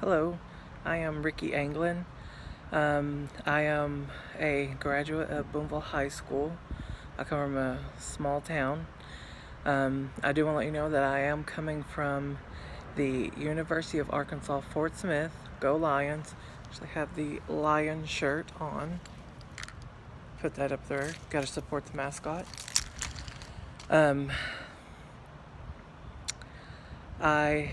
Hello, I am Ricky Anglin. I am a graduate of Boonville High School. I come from a small town. I do want to let you know that I am coming from the University of Arkansas Fort Smith. Go Lions. Actually have the lion shirt on. Put that up there. Got to support the mascot. Um, I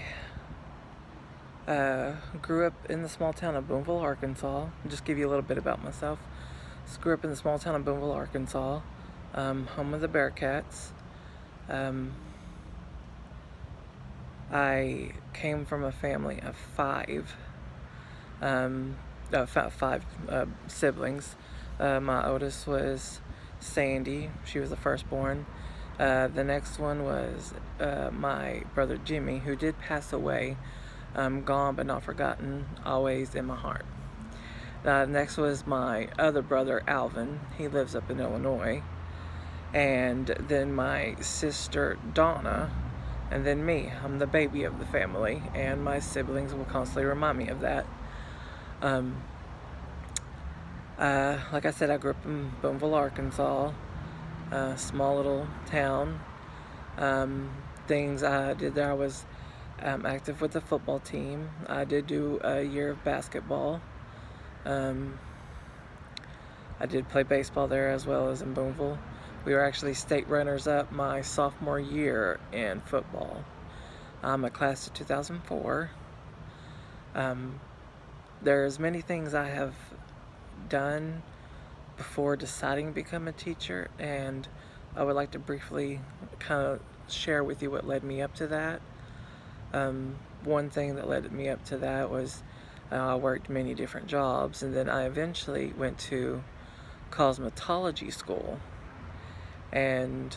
grew up in the small town of Boonville, Arkansas. I'll just give you a little bit about myself. Grew up in the small town of Boonville, Arkansas, home of the Bearcats. I came from a family of five siblings. My oldest was Sandy. She was the firstborn. The next one was my brother Jimmy, who did pass away. Gone but not forgotten, always in my heart. Next was my other brother Alvin. He lives up in Illinois. And then my sister Donna, and then me. I'm the baby of the family, and my siblings will constantly remind me of that. Like I said, I grew up in Boonville, Arkansas, a small little town. Things I did there, I was active with the football team. I did do a year of basketball. I did play baseball there as well as in Boonville. We were actually state runners-up my sophomore year in football. I'm a class of 2004. There's many things I have done before deciding to become a teacher, and I would like to briefly kind of share with you what led me up to that. One thing that led me up to that was I worked many different jobs, and then I eventually went to cosmetology school. And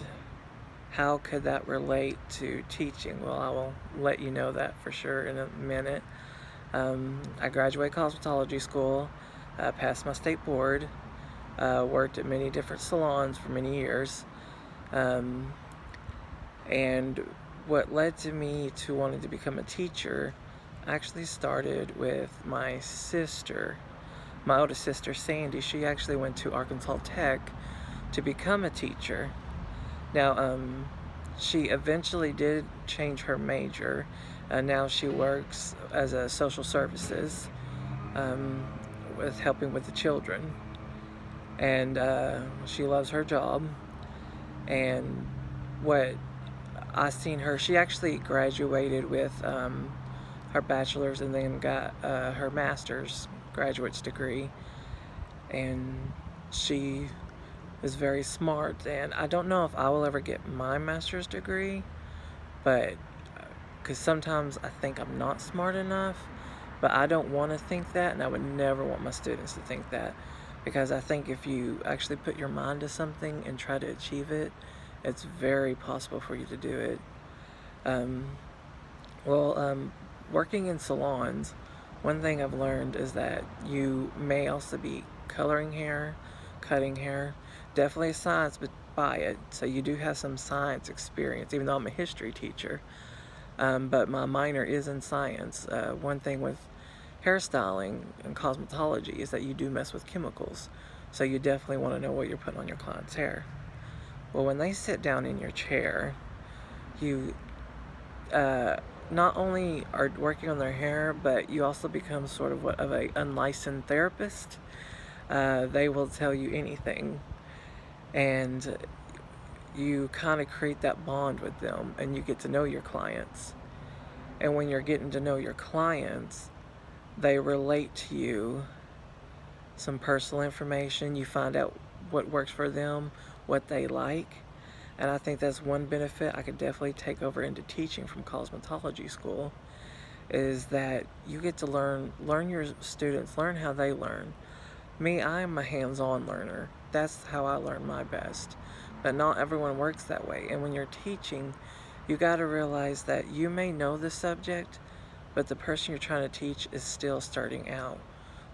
how could that relate to teaching? Well, I will let you know that for sure in a minute. I graduated cosmetology school, passed my state board, worked at many different salons for many years. And what led to me to wanting to become a teacher actually started with my sister. My oldest sister, Sandy, she actually went to Arkansas Tech to become a teacher. Now, she eventually did change her major. Now she works as a social services, with helping with the children. And she loves her job. And what I seen her, she actually graduated with her bachelor's and then got her master's graduate's degree. And she is very smart, and I don't know if I will ever get my master's degree, but because sometimes I think I'm not smart enough, but I don't want to think that, and I would never want my students to think that, because I think if you actually put your mind to something and try to achieve it, it's very possible for you to do it. Working in salons, one thing I've learned is that you may also be coloring hair, cutting hair. Definitely science by it, so you do have some science experience, even though I'm a history teacher. But my minor is in science. One thing with hairstyling and cosmetology is that you do mess with chemicals, so you definitely want to know what you're putting on your client's hair. Well, when they sit down in your chair, you not only are working on their hair, but you also become sort of a unlicensed therapist. They will tell you anything, and you kind of create that bond with them, and you get to know your clients. And when you're getting to know your clients, they relate to you some personal information. You find out what works for them, what they like. And I think that's one benefit I could definitely take over into teaching from cosmetology school, is that you get to learn your students, learn how they learn. Me, I am a hands-on learner. That's how I learn my best. But not everyone works that way. And when you're teaching, you got to realize that you may know the subject, but the person you're trying to teach is still starting out.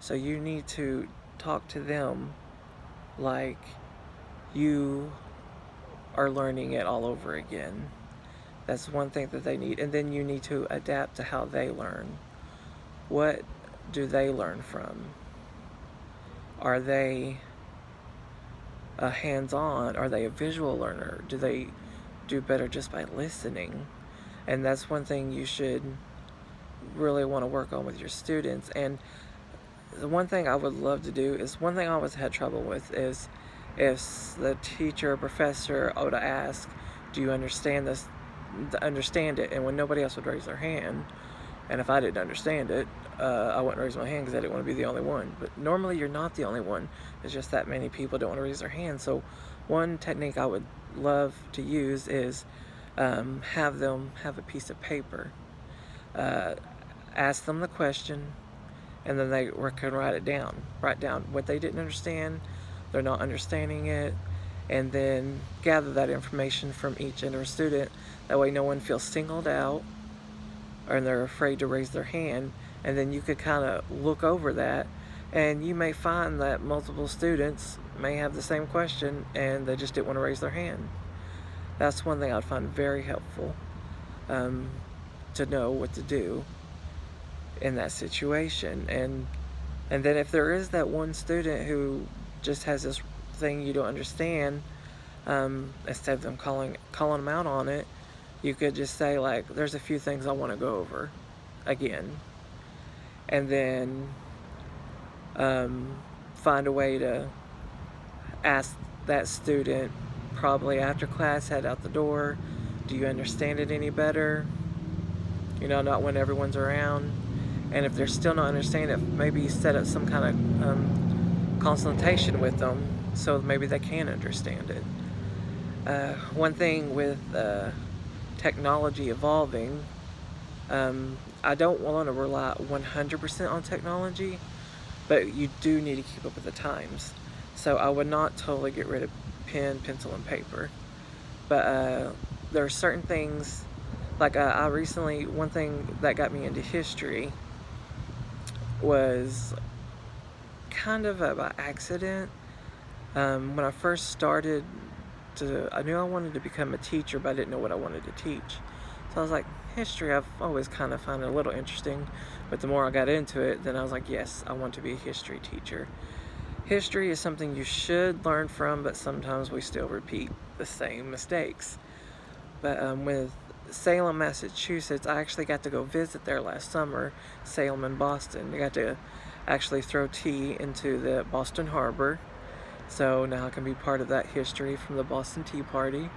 So you need to talk to them like you are learning it all over again. That's one thing that they need. And then you need to adapt to how they learn. What do they learn from? Are they a hands-on? Are they a visual learner? Do they do better just by listening? And that's one thing you should really want to work on with your students. And the one thing I would love to do is, one thing I always had trouble with is if the teacher or professor would ask, do you understand this, understand it? And when nobody else would raise their hand, and if I didn't understand it, I wouldn't raise my hand because I didn't want to be the only one. But normally you're not the only one. It's just that many people don't want to raise their hand. So one technique I would love to use is have them have a piece of paper. Ask them the question, and then they can write it down. Write down what they didn't understand, they're not understanding it, and then gather that information from each individual student. That way no one feels singled out or they're afraid to raise their hand. And then you could kind of look over that, and you may find that multiple students may have the same question and they just didn't want to raise their hand. That's one thing I'd find very helpful, to know what to do in that situation. And then if there is that one student who just has this thing you don't understand, instead of them calling them out on it, you could just say, like, there's a few things I want to go over again. And then find a way to ask that student, probably after class, head out the door, do you understand it any better? Not when everyone's around. And if they're still not understanding it, maybe you set up some kind of consultation with them so maybe they can understand it. One thing with technology evolving, I don't want to rely 100% on technology, but you do need to keep up with the times. So I would not totally get rid of pen, pencil, and paper. But there are certain things, like I recently, one thing that got me into history was kind of by accident. When I first started, I knew I wanted to become a teacher, but I didn't know what I wanted to teach. So I was like, history, I've always kind of found it a little interesting, but the more I got into it, then I was like, yes, I want to be a history teacher. History is something you should learn from, but sometimes we still repeat the same mistakes. But with Salem, Massachusetts, I actually got to go visit there last summer, Salem and Boston. I got to actually throw tea into the Boston Harbor, so now I can be part of that history from the Boston Tea Party.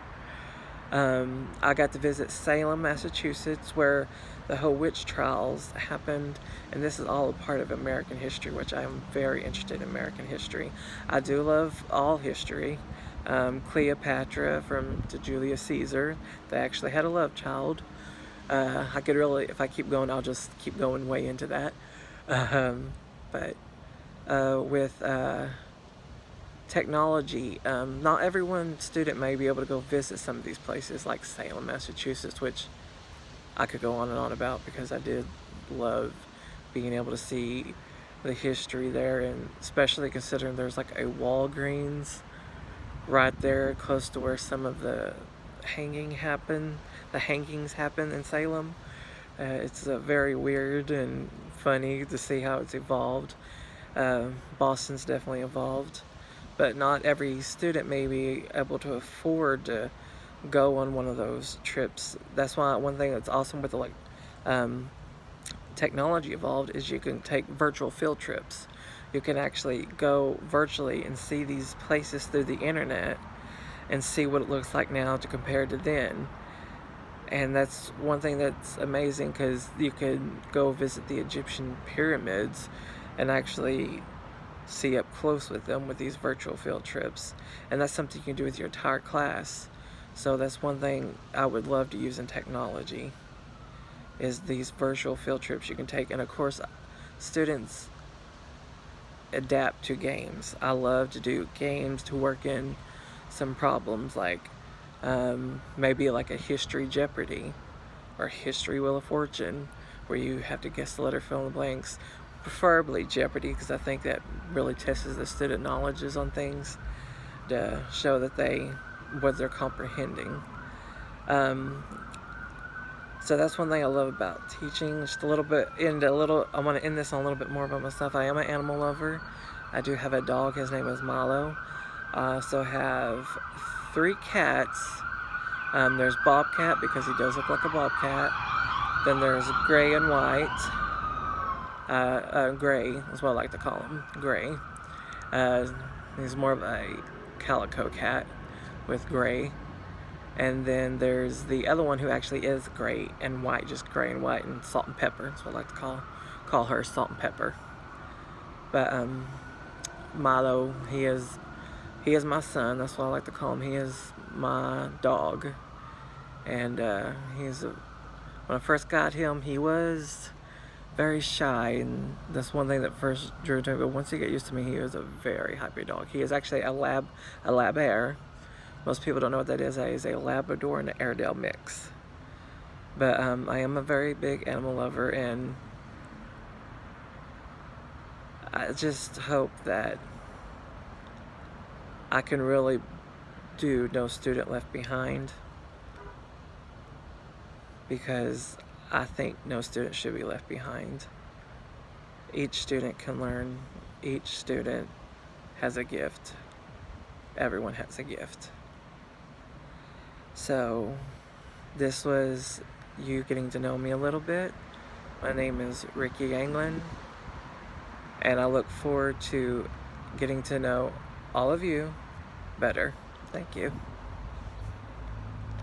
I got to visit Salem, Massachusetts, where the whole witch trials happened, and this is all a part of American history, which I am very interested in American history. I do love all history. Cleopatra to Julius Caesar, they actually had a love child. I could really, if I keep going, I'll just keep going way into that. But with technology, not every student may be able to go visit some of these places like Salem, Massachusetts, which I could go on and on about because I did love being able to see the history there, and especially considering there's like a Walgreens right there close to where some of the hangings happen in Salem. It's very weird and funny to see how it's evolved. Boston's definitely evolved, but not every student may be able to afford to go on one of those trips. That's why one thing that's awesome with the technology evolved is you can take virtual field trips. You can actually go virtually and see these places through the internet and see what it looks like now to compare to then. And that's one thing that's amazing, because you could go visit the Egyptian pyramids and actually see up close with them with these virtual field trips. And that's something you can do with your entire class. So that's one thing I would love to use in technology, is these virtual field trips you can take. And of course, students adapt to games. I love to do games to work in some problems, like maybe like a history Jeopardy or history Wheel of Fortune, where you have to guess the letter, fill in the blanks. Preferably Jeopardy, because I think that really tests the student knowledges on things to show that what they're comprehending. So that's one thing I love about teaching. Just a little bit, I want to end this on a little bit more about myself. I am an animal lover. I do have a dog. His name is Milo. I also have 3 cats. There's Bobcat, because he does look like a bobcat. Then there's Gray and White. Gray is what I like to call him. Gray. He's more of a calico cat with gray. And then there's the other one who actually is gray and white, just gray and white, and salt and pepper. That's what I like to call her, Salt and Pepper. But Milo, he is my son. That's what I like to call him. He is my dog. And when I first got him, he was very shy, and that's one thing that first drew him to me. But once he got used to me, he was a very happy dog. He is actually a Lab Air. Most people don't know what that is. That is a Labrador and an Airedale mix. But I am a very big animal lover, and I just hope that I can really do No Student Left Behind, because I think no student should be left behind. Each student can learn. Each student has a gift. Everyone has a gift. So this was you getting to know me a little bit. My name is Ricky Anglin, and I look forward to getting to know all of you better. Thank you.